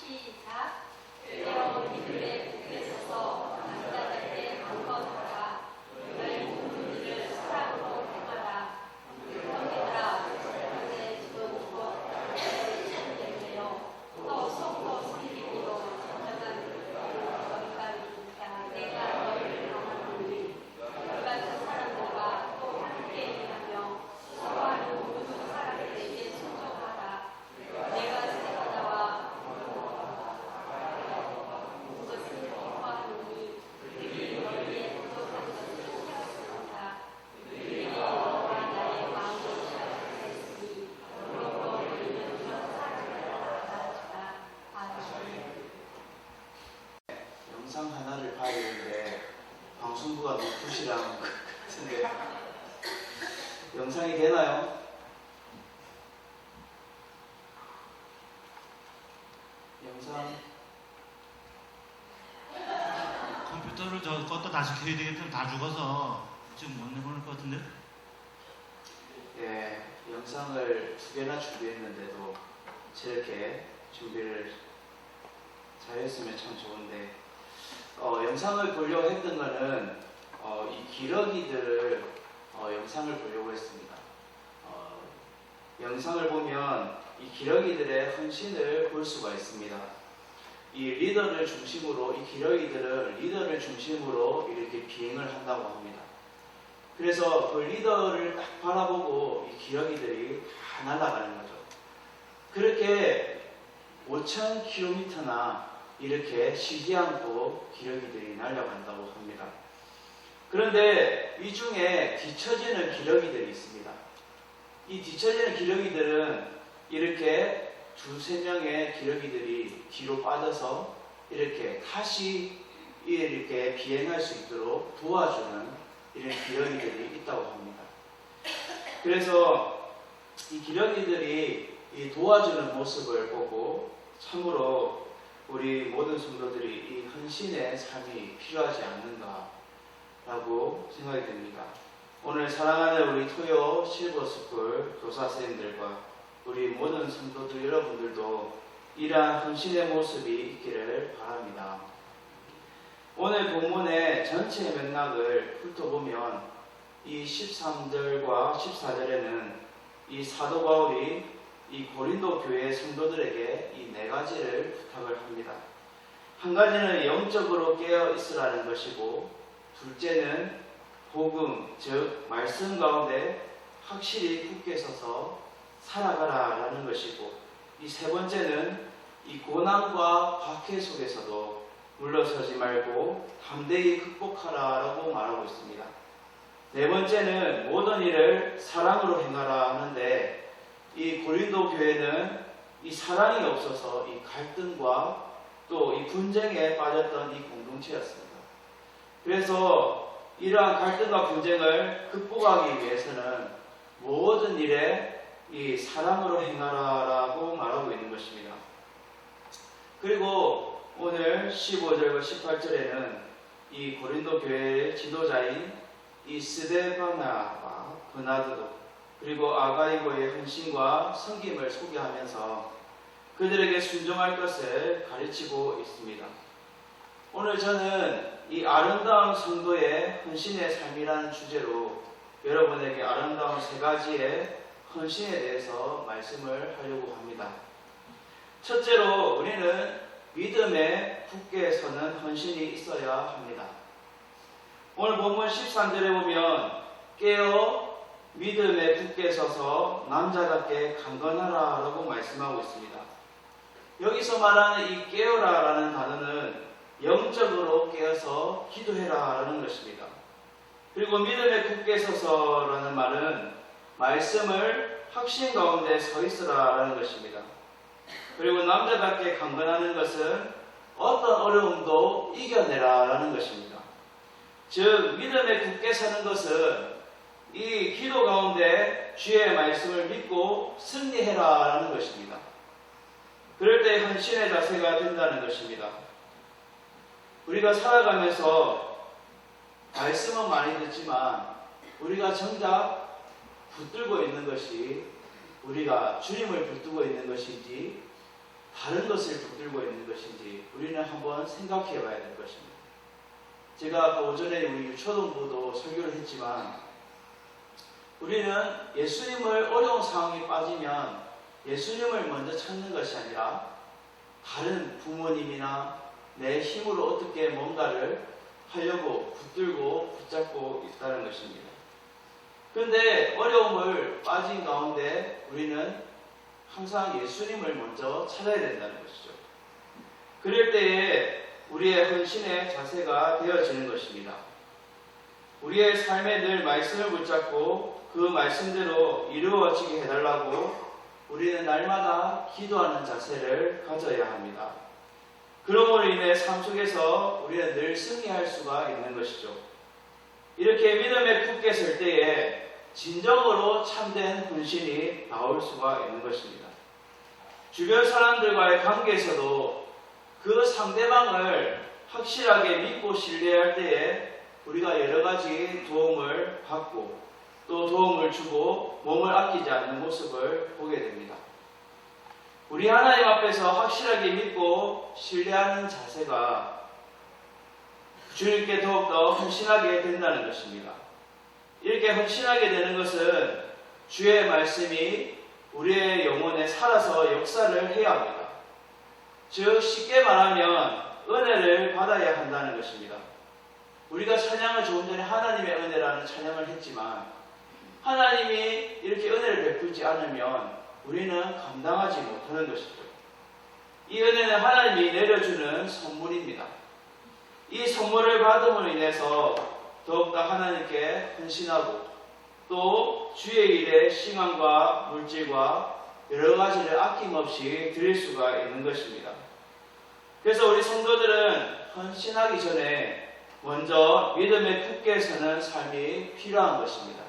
시작. 뜨거운 이들의 북에 서서 남자답게 강건하라. 너의 국민들을 사랑으로 행하라. 형제들아, 그들의 집은 곧 나를 찾는데요. 또 속도 성기로 정정한 거리가 내가 너희를 강하노니 너 같은 사람들과 또 함께 일하며 수고하는 모든 사람들에게 순종하라. 내가 새 바다와 것을 기뻐하노니 그들이 너희의 부족한 것을 채웠습니다. 그들이 너와 나의 마음을 시작하였으니 그러므로 너희는 그런 사람들을 알아주라. 아멘. 영상 하나를 봐야 되는데 방송부가 높으시라는 것 같은데 영상이 되나요? 영상 컴퓨터를 저것도 다시 켜야 되겠다. 다 죽어서 지금 못 내보낼 것 같은데? 예, 영상을 2개나 준비했는데도 저렇게 준비를 잘했으면 참 좋은데 영상을 보려고 했던 거는 이 기러기들을 영상을 보려고 했습니다. 영상을 보면 이 기러기들의 헌신을 볼 수가 있습니다. 이 리더를 중심으로 이 기러기들은 리더를 중심으로 이렇게 비행을 한다고 합니다. 그래서 그 리더를 딱 바라보고 이 기러기들이 다 날아가는 거죠. 그렇게 5,000km나 이렇게 쉬지 않고 기러기들이 날아간다고 합니다. 그런데 이 중에 뒤처지는 기러기들이 있습니다. 이 뒤처지는 기러기들은 이렇게 2-3명의 기러기들이 뒤로 빠져서 이렇게 다시 이렇게 비행할 수 있도록 도와주는 이런 기러기들이 있다고 합니다. 그래서 이 기러기들이 이 도와주는 모습을 보고 참으로 우리 모든 성도들이 이 헌신의 삶이 필요하지 않는가라고 생각이 됩니다. 오늘 사랑하는 우리 토요 실버스쿨 교사 선생님들과 우리 모든 성도들 여러분들도 이러한 헌신의 모습이 있기를 바랍니다. 오늘 본문의 전체 맥락을 훑어보면 이 13절과 14절에는 이 사도 바울이 이 고린도 교회 성도들에게 이 4가지를 부탁을 합니다. 한 가지는 영적으로 깨어 있으라는 것이고, 둘째는 복음, 즉 말씀 가운데 확실히 굳게 서서 살아가라라는 것이고, 이 3번째는 이 고난과 박해 속에서도 물러서지 말고 담대히 극복하라라고 말하고 있습니다. 4번째는 모든 일을 사랑으로 행하라 하는데, 이 고린도 교회는 이 사랑이 없어서 이 갈등과 또 이 분쟁에 빠졌던 이 공동체였습니다. 그래서 이러한 갈등과 분쟁을 극복하기 위해서는 모든 일에 이 사랑으로 행하라라고 말하고 있는 것입니다. 그리고 오늘 15절과 18절에는 이 고린도 교회의 지도자인 이 스데바나와 버나드도 그리고 아가이고의 헌신과 섬김을 소개하면서 그들에게 순종할 것을 가르치고 있습니다. 오늘 저는 이 아름다운 성도의 헌신의 삶이라는 주제로 여러분에게 아름다운 3가지의 헌신에 대해서 말씀을 하려고 합니다. 첫째로 우리는 믿음에 굳게 서는 헌신이 있어야 합니다. 오늘 본문 13절에 보면 깨어 믿음에 굳게 서서 남자답게 강건하라 라고 말씀하고 있습니다. 여기서 말하는 이 깨어라 라는 단어는 영적으로 깨어서 기도해라 라는 것입니다. 그리고 믿음에 굳게 서서 라는 말은 말씀을 확신 가운데 서 있으라 라는 것입니다. 그리고 남자답게 강건하는 것은 어떤 어려움도 이겨내라 라는 것입니다. 즉 믿음에 굳게 서는 것은 이 기도 가운데 주의 말씀을 믿고 승리해라 라는 것입니다. 그럴 때 헌신의 자세가 된다는 것입니다. 우리가 살아가면서 말씀은 많이 듣지만 우리가 정작 붙들고 있는 것이 우리가 주님을 붙들고 있는 것인지 다른 것을 붙들고 있는 것인지 우리는 한번 생각해 봐야 될 것입니다. 제가 아까 오전에 우리 유초동부도 설교를 했지만 우리는 예수님을 어려운 상황에 빠지면 예수님을 먼저 찾는 것이 아니라 다른 부모님이나 내 힘으로 어떻게 뭔가를 하려고 붙들고 붙잡고 있다는 것입니다. 그런데 어려움을 빠진 가운데 우리는 항상 예수님을 먼저 찾아야 된다는 것이죠. 그럴 때에 우리의 헌신의 자세가 되어지는 것입니다. 우리의 삶에 늘 말씀을 붙잡고 그 말씀대로 이루어지게 해달라고 우리는 날마다 기도하는 자세를 가져야 합니다. 그러므로 인해 삶 속에서 우리는 늘 승리할 수가 있는 것이죠. 이렇게 믿음에 굳게 설 때에 진정으로 참된 헌신이 나올 수가 있는 것입니다. 주변 사람들과의 관계에서도 그 상대방을 확실하게 믿고 신뢰할 때에 우리가 여러 가지 도움을 받고 또 도움을 주고 몸을 아끼지 않는 모습을 보게 됩니다. 우리 하나님 앞에서 확실하게 믿고 신뢰하는 자세가 주님께 더욱더 헌신하게 된다는 것입니다. 이렇게 헌신하게 되는 것은 주의 말씀이 우리의 영혼에 살아서 역사를 해야 합니다. 즉 쉽게 말하면 은혜를 받아야 한다는 것입니다. 우리가 찬양을 조금 전에 하나님의 은혜라는 찬양을 했지만 하나님이 이렇게 은혜를 베풀지 않으면 우리는 감당하지 못하는 것이죠. 이 은혜는 하나님이 내려주는 선물입니다. 이 선물을 받음으로 인해서 더욱더 하나님께 헌신하고 또 주의 일에 시간과 물질과 여러 가지를 아낌없이 드릴 수가 있는 것입니다. 그래서 우리 성도들은 헌신하기 전에 먼저 믿음에 굳게 서는 삶이 필요한 것입니다.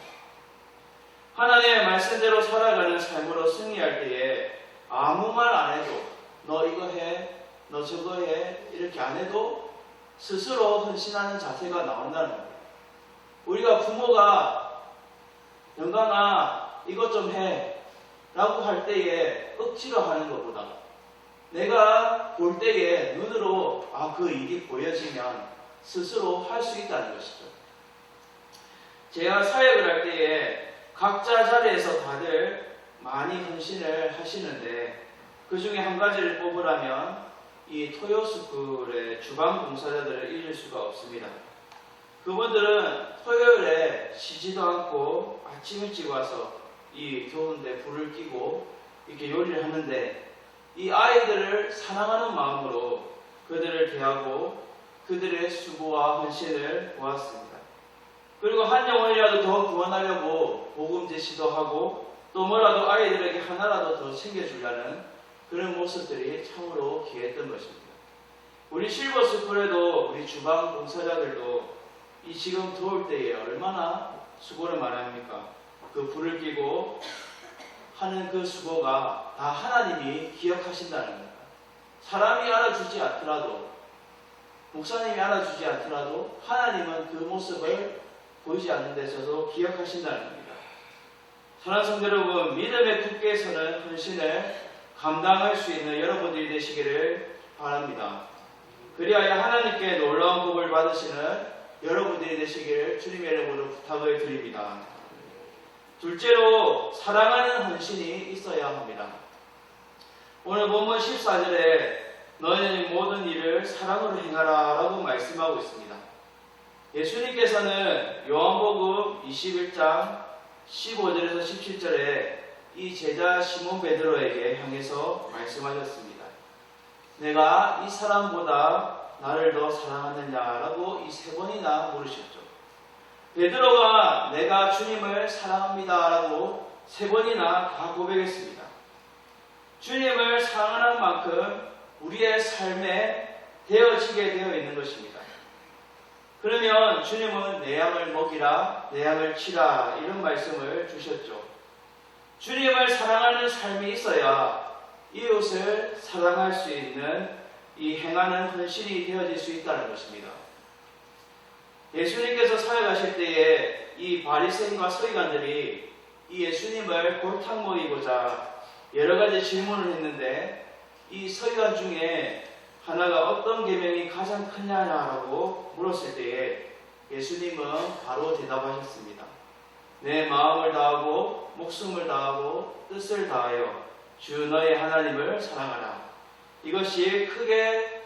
하나님의 말씀대로 살아가는 삶으로 승리할 때에 아무 말 안 해도 너 이거 해, 너 저거 해 이렇게 안 해도 스스로 헌신하는 자세가 나온다는 거예요. 우리가 부모가 영광아 이것 좀 해 라고 할 때에 억지로 하는 것보다 내가 볼 때에 눈으로 그 일이 보여지면 스스로 할 수 있다는 것이죠. 제가 사역을 할 때에 각자 자리에서 다들 많이 헌신을 하시는데 그 중에 한 가지를 뽑으라면 이 토요스쿨의 주방 봉사자들을 잊을 수가 없습니다. 그분들은 토요일에 쉬지도 않고 아침 일찍 와서 이 더운데 불을 켜고 이렇게 요리를 하는데 이 아이들을 사랑하는 마음으로 그들을 대하고 그들의 수고와 헌신을 보았습니다. 그리고 한 영혼이라도 더 구원하려고 복음제 시도하고 또 뭐라도 아이들에게 하나라도 더 챙겨주려는 그런 모습들이 참으로 귀했던 것입니다. 우리 실버스쿨에도 우리 주방 봉사자들도 이 지금 더울 때에 얼마나 수고를 많이 합니까? 그 불을 켜고 하는 그 수고가 다 하나님이 기억하신다는 겁니다. 사람이 알아주지 않더라도 목사님이 알아주지 않더라도 하나님은 그 모습을 보이지 않는 데서도 기억하신다는 겁니다. 사랑하는 성도 여러분, 믿음에 굳게 서는 헌신을 감당할 수 있는 여러분들이 되시기를 바랍니다. 그리하여 하나님께 놀라운 복을 받으시는 여러분들이 되시기를 주님의 이름으로 부탁을 드립니다. 둘째로 사랑하는 헌신이 있어야 합니다. 오늘 본문 14절에 너희는 모든 일을 사랑으로 행하라 라고 말씀하고 있습니다. 예수님께서는 요한복음 21장 15절에서 17절에 이 제자 시몬 베드로에게 향해서 말씀하셨습니다. 내가 이 사람보다 나를 더 사랑하느냐라고 이 세 번이나 물으셨죠. 베드로가 내가 주님을 사랑합니다라고 세 번이나 다 고백했습니다. 주님을 사랑하는 만큼 우리의 삶에 되어지게 되어 있는 것입니다. 그러면 주님은 내 양을 먹이라, 내 양을 치라 이런 말씀을 주셨죠. 주님을 사랑하는 삶이 있어야 이웃을 사랑할 수 있는 이 행하는 헌신이 되어질 수 있다는 것입니다. 예수님께서 사역하실 때에 이 바리새인과 서기관들이 이 예수님을 골탕 먹이고자 여러 가지 질문을 했는데 이 서기관 중에 하나가 어떤 계명이 가장 크냐라고 물었을 때에 예수님은 바로 대답하셨습니다. 내 마음을 다하고 목숨을 다하고 뜻을 다하여 주 너의 하나님을 사랑하라. 이것이 크게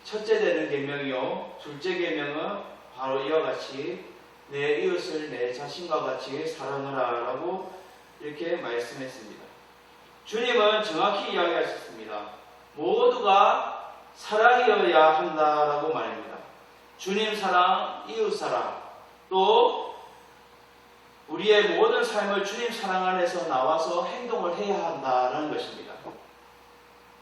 첫째 되는 계명이요, 둘째 계명은 바로 이와 같이 내 이웃을 내 자신과 같이 사랑하라 라고 이렇게 말씀했습니다. 주님은 정확히 이야기하셨습니다. 모두가 사랑이어야 한다라고 말합니다. 주님 사랑, 이웃 사랑, 또 우리의 모든 삶을 주님 사랑 안에서 나와서 행동을 해야 한다는 것입니다.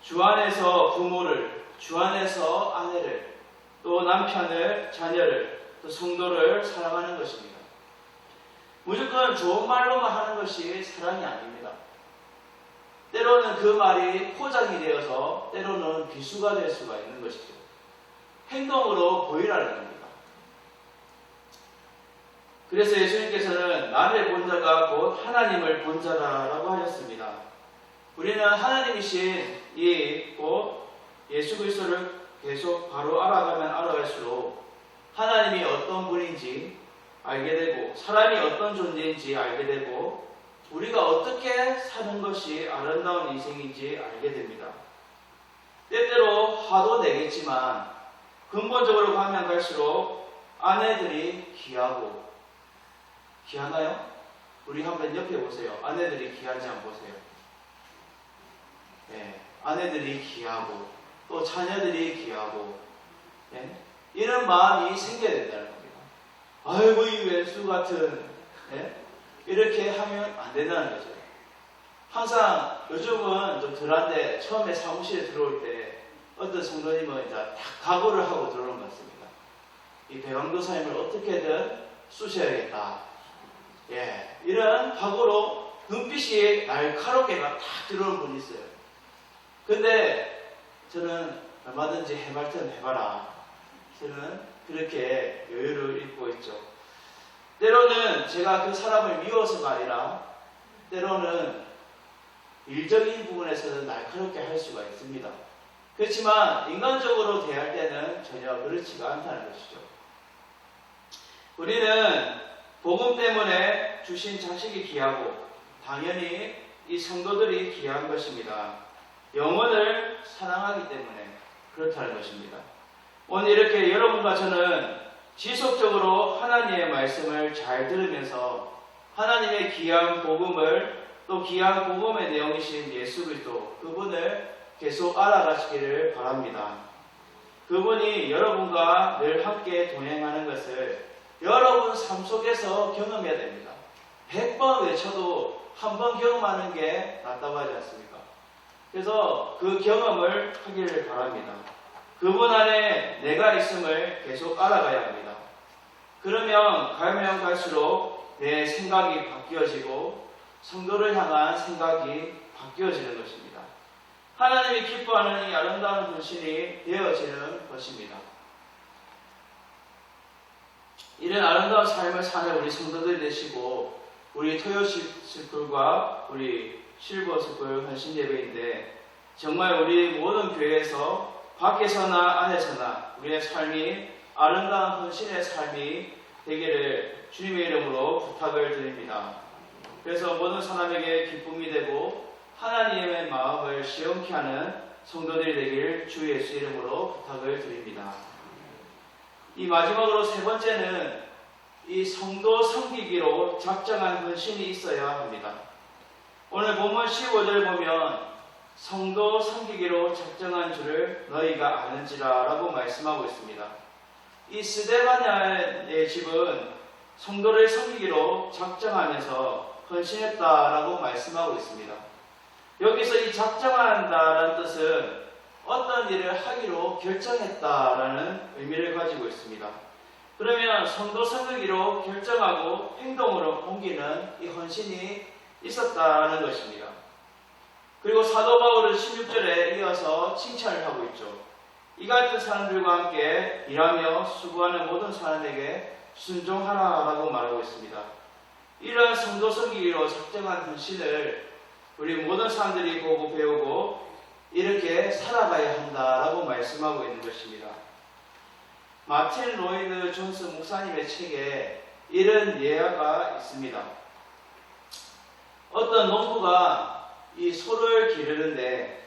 주 안에서 부모를, 주 안에서 아내를, 또 남편을, 자녀를, 또 성도를 사랑하는 것입니다. 무조건 좋은 말로만 하는 것이 사랑이 아닙니다. 때로는 그 말이 포장이 되어서 때로는 비수가 될 수가 있는 것이죠. 행동으로 보이라는 겁니다. 그래서 예수님께서는 나를 본 자가 곧 하나님을 본 자라라고 하셨습니다. 우리는 하나님이신 이 곧 예수 그리스도를 계속 바로 알아가면 알아갈수록 하나님이 어떤 분인지 알게 되고 사람이 어떤 존재인지 알게 되고 우리가 어떻게 사는 것이 아름다운 인생인지 알게 됩니다. 때때로 화도 내겠지만 근본적으로 가면 갈수록 아내들이 귀하고 귀하나요? 우리 한번 옆에 보세요. 아내들이 귀하지 않고 보세요. 네, 아내들이 귀하고 또 자녀들이 귀하고 네? 이런 마음이 생겨야 된다는 겁니다. 아이고 이 왼수 같은 네? 이렇게 하면 안 된다는 거죠. 항상 요즘은 좀 덜한데 처음에 사무실에 들어올 때 어떤 성도님은 이제 딱 각오를 하고 들어오는 것 같습니다. 이 배강도사님을 어떻게든 쑤셔야겠다. 예, 이런 각오로 눈빛이 날카롭게 딱 들어오는 분이 있어요. 근데 저는 얼마든지 해볼 땐 해봐라. 저는 그렇게 여유를 입고 있죠. 때로는 제가 그 사람을 미워서가 아니라 때로는 일적인 부분에서는 날카롭게 할 수가 있습니다. 그렇지만 인간적으로 대할 때는 전혀 그렇지가 않다는 것이죠. 우리는 복음 때문에 주신 자식이 귀하고 당연히 이 성도들이 귀한 것입니다. 영혼을 사랑하기 때문에 그렇다는 것입니다. 오늘 이렇게 여러분과 저는 지속적으로 하나님의 말씀을 잘 들으면서 하나님의 귀한 복음을 또 귀한 복음의 내용이신 예수 그리스도 그분을 계속 알아가시기를 바랍니다. 그분이 여러분과 늘 함께 동행하는 것을 여러분 삶 속에서 경험해야 됩니다. 100번 외쳐도 한 번 경험하는 게 낫다고 하지 않습니까? 그래서 그 경험을 하기를 바랍니다. 그분 안에 내가 있음을 계속 알아가야 합니다. 그러면 가면 갈수록 내 생각이 바뀌어지고 성도를 향한 생각이 바뀌어지는 것입니다. 하나님이 기뻐하는 이 아름다운 분신이 되어지는 것입니다. 이런 아름다운 삶을 사는 우리 성도들이 되시고 우리 토요스쿨과 우리 실버스쿨 헌신예배인데 정말 우리 모든 교회에서 밖에서나 안에서나 우리의 삶이 아름다운 헌신의 삶이 되기를 주님의 이름으로 부탁을 드립니다. 그래서 모든 사람에게 기쁨이 되고 하나님의 마음을 시원케 하는 성도들이 되길 주 예수 이름으로 부탁을 드립니다. 이 마지막으로 세 번째는 이 성도 섬기기로 작정한 헌신이 있어야 합니다. 오늘 본문 15절 보면 성도 섬기기로 작정한 줄을 너희가 아는지라 라고 말씀하고 있습니다. 이 스데반의 집은 성도를 섬기기로 작정하면서 헌신했다라고 말씀하고 있습니다. 여기서 이 작정한다라는 뜻은 어떤 일을 하기로 결정했다라는 의미를 가지고 있습니다. 그러면 성도 섬기기로 결정하고 행동으로 옮기는 이 헌신이 있었다는 것입니다. 그리고 사도 바울은 16절에 이어서 칭찬을 하고 있죠. 이 같은 사람들과 함께 일하며 수고하는 모든 사람에게 순종하라라고 말하고 있습니다. 이러한 성도 섬기기로 작정한 헌신을 우리 모든 사람들이 보고 배우고 이렇게 살아가야 한다라고 말씀하고 있는 것입니다. 마틴 로이드 존스 목사님의 책에 이런 예화가 있습니다. 어떤 농부가 이 소를 기르는데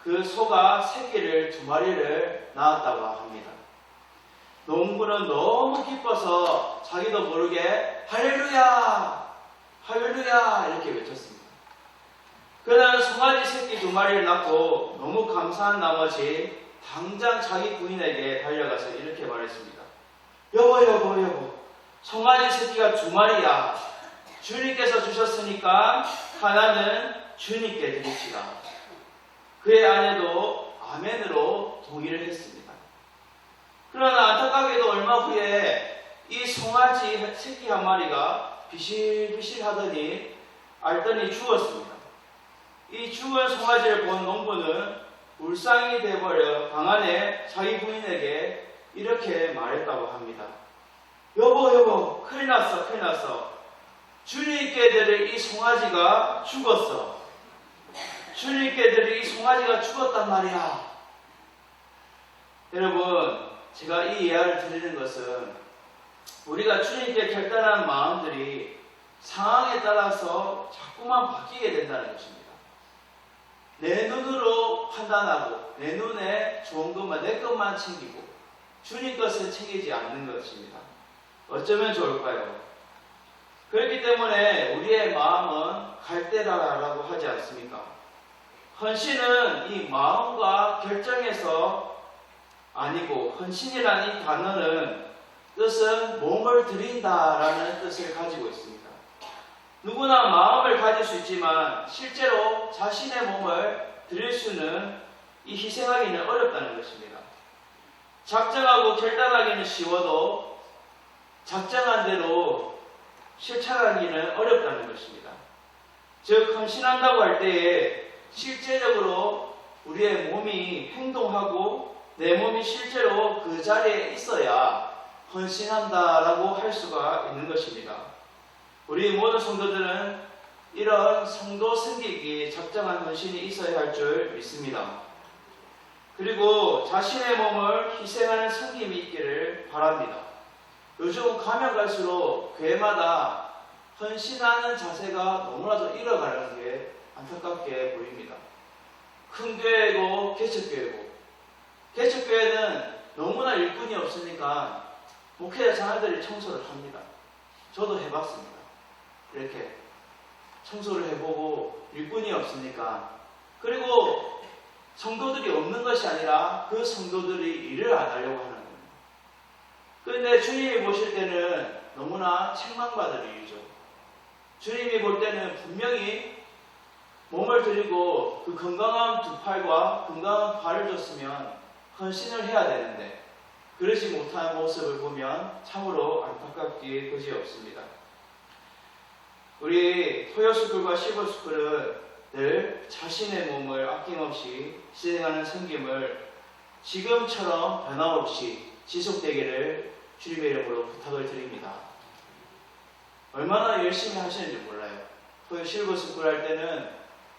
그 소가 새끼를 2마리를 낳았다고 합니다. 농부는 너무 기뻐서 자기도 모르게 할렐루야! 할렐루야! 이렇게 외쳤습니다. 그는 송아지 새끼 2마리를 낳고 너무 감사한 나머지 당장 자기 부인에게 달려가서 이렇게 말했습니다. 여보, 송아지 새끼가 2마리야. 주님께서 주셨으니까 하나는 주님께 드립시다. 그의 아내도 아멘으로 동의를 했습니다. 그러나 안타깝게도 얼마 후에 이 송아지 새끼 1마리가 비실비실 하더니 앓더니 죽었습니다. 이 죽은 송아지를 본 농부는 울상이 되어버려 방 안에 자기 부인에게 이렇게 말했다고 합니다. 여보, 큰일 났어. 주님께 드릴 이 송아지가 죽었어. 주님께 드릴 이 송아지가 죽었단 말이야. 여러분, 제가 이 예화를 드리는 것은 우리가 주님께 결단한 마음들이 상황에 따라서 자꾸만 바뀌게 된다는 것입니다. 내 눈으로 판단하고 내 눈에 좋은 것만 내 것만 챙기고 주님 것을 챙기지 않는 것입니다. 어쩌면 좋을까요? 그렇기 때문에 우리의 마음은 갈대라라고 하지 않습니까? 헌신은 이 마음과 결정에서 아니고 헌신이라는 이 단어는 뜻은 몸을 드린다라는 뜻을 가지고 있습니다. 누구나 마음을 가질 수 있지만 실제로 자신의 몸을 드릴 수는 이 희생하기는 어렵다는 것입니다. 작정하고 결단하기는 쉬워도 작정한 대로 실천하기는 어렵다는 것입니다. 즉 헌신한다고 할 때에 실제적으로 우리의 몸이 행동하고 내 몸이 실제로 그 자리에 있어야 헌신한다라고 할 수가 있는 것입니다. 우리 모든 성도들은 이런 성도 섬기기 적정한 헌신이 있어야 할 줄 믿습니다. 그리고 자신의 몸을 희생하는 섬김이 있기를 바랍니다. 요즘 가면 갈수록 교회마다 헌신하는 자세가 너무나도 잃어가는 게 안타깝게 보입니다. 큰 교회고 개척교회고 개척교회는 너무나 일꾼이 없으니까 목회자 자녀들이 청소를 합니다. 저도 해봤습니다. 이렇게 청소를 해보고 일꾼이 없으니까. 그리고 성도들이 없는 것이 아니라 그 성도들이 일을 안 하려고 하는 겁니다. 그런데 주님이 보실 때는 너무나 책망받을 일이죠. 주님이 볼 때는 분명히 몸을 드리고 그 건강한 2팔과 건강한 발을 줬으면 헌신을 해야 되는데 그러지 못한 모습을 보면 참으로 안타깝기 그지없습니다. 우리 토요스쿨과 시골스쿨은 늘 자신의 몸을 아낌없이 희생하는 섬김을 지금처럼 변함없이 지속되기를 주님의 이름으로 부탁을 드립니다. 얼마나 열심히 하시는지 몰라요. 토요 시골스쿨 할 때는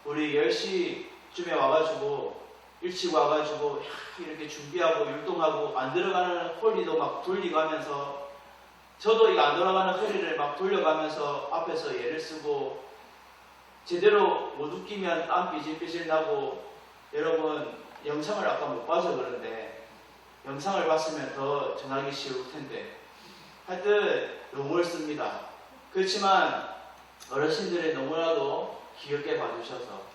우리 10시쯤에 와가지고 일찍 와가지고 이렇게 준비하고 율동하고 안 들어가는 홀리도 막 돌리고 하면서 저도 이거 안 돌아가는 허리를 막 돌려가면서 앞에서 예를 쓰고 제대로 못 웃기면 땀 삐질삐질 나고 여러분 영상을 아까 못 봐서 그런데 영상을 봤으면 더 전하기 쉬울 텐데 하여튼 너무 씁니다. 그렇지만 어르신들이 너무나도 귀엽게 봐주셔서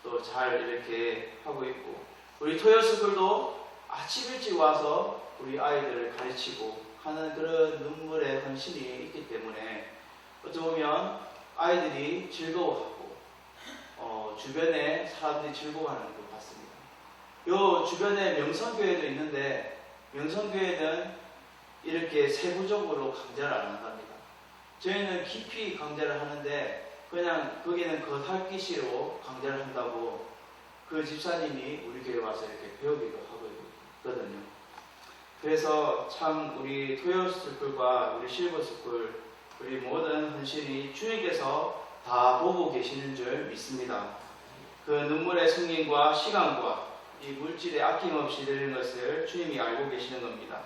또 잘 이렇게 하고 있고 우리 토요스쿨도 아침 일찍 와서 우리 아이들을 가르치고 하는 그런 눈물의 헌신이 있기 때문에 어찌 보면 아이들이 즐거워하고 주변에 사람들이 즐거워하는 것 같습니다. 요 주변에 명성교회도 있는데 명성교회는 이렇게 세부적으로 강좌를 안 한답니다. 저희는 깊이 강좌를 하는데 그냥 거기는 겉핥기시로 강좌를 한다고 그 집사님이 우리 교회 와서 이렇게 배우기도 하거든요. 그래서 참 우리 토요스쿨과 우리 실버스쿨 우리 모든 헌신이 주님께서 다 보고 계시는 줄 믿습니다. 그 눈물의 성님과 시간과 이 물질에 아낌없이 드리는 것을 주님이 알고 계시는 겁니다.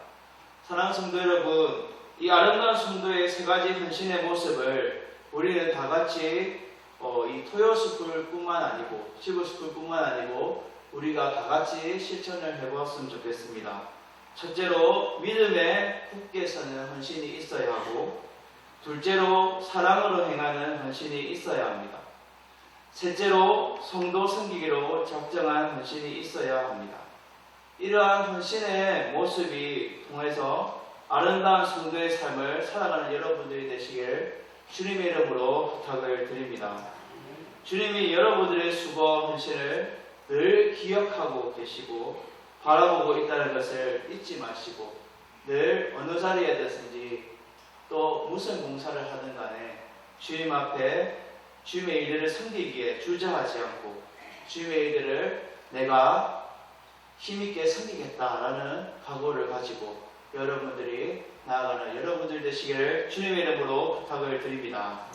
사랑하는 성도 여러분, 이 아름다운 성도의 세 가지 헌신의 모습을 우리는 다 같이 이 토요스쿨뿐만 아니고 지구스쿨뿐만 아니고 우리가 다 같이 실천을 해보았으면 좋겠습니다. 첫째로 믿음에 굳게 서는 헌신이 있어야 하고, 둘째로 사랑으로 행하는 헌신이 있어야 합니다. 셋째로 성도 섬기기로 작정한 헌신이 있어야 합니다. 이러한 헌신의 모습이 통해서 아름다운 성도의 삶을 살아가는 여러분들이 되시길 주님의 이름으로 부탁을 드립니다. 주님이 여러분들의 수고 헌신을 늘 기억하고 계시고 바라보고 있다는 것을 잊지 마시고, 늘 어느 자리에든지 또 무슨 공사를 하든 간에 주님 앞에 주님의 일들을 섬기기에 주저하지 않고 주님의 일들을 내가 힘있게 섬기겠다라는 각오를 가지고 여러분들이 나아가는 여러분들 되시기를 주님의 이름으로 부탁을 드립니다.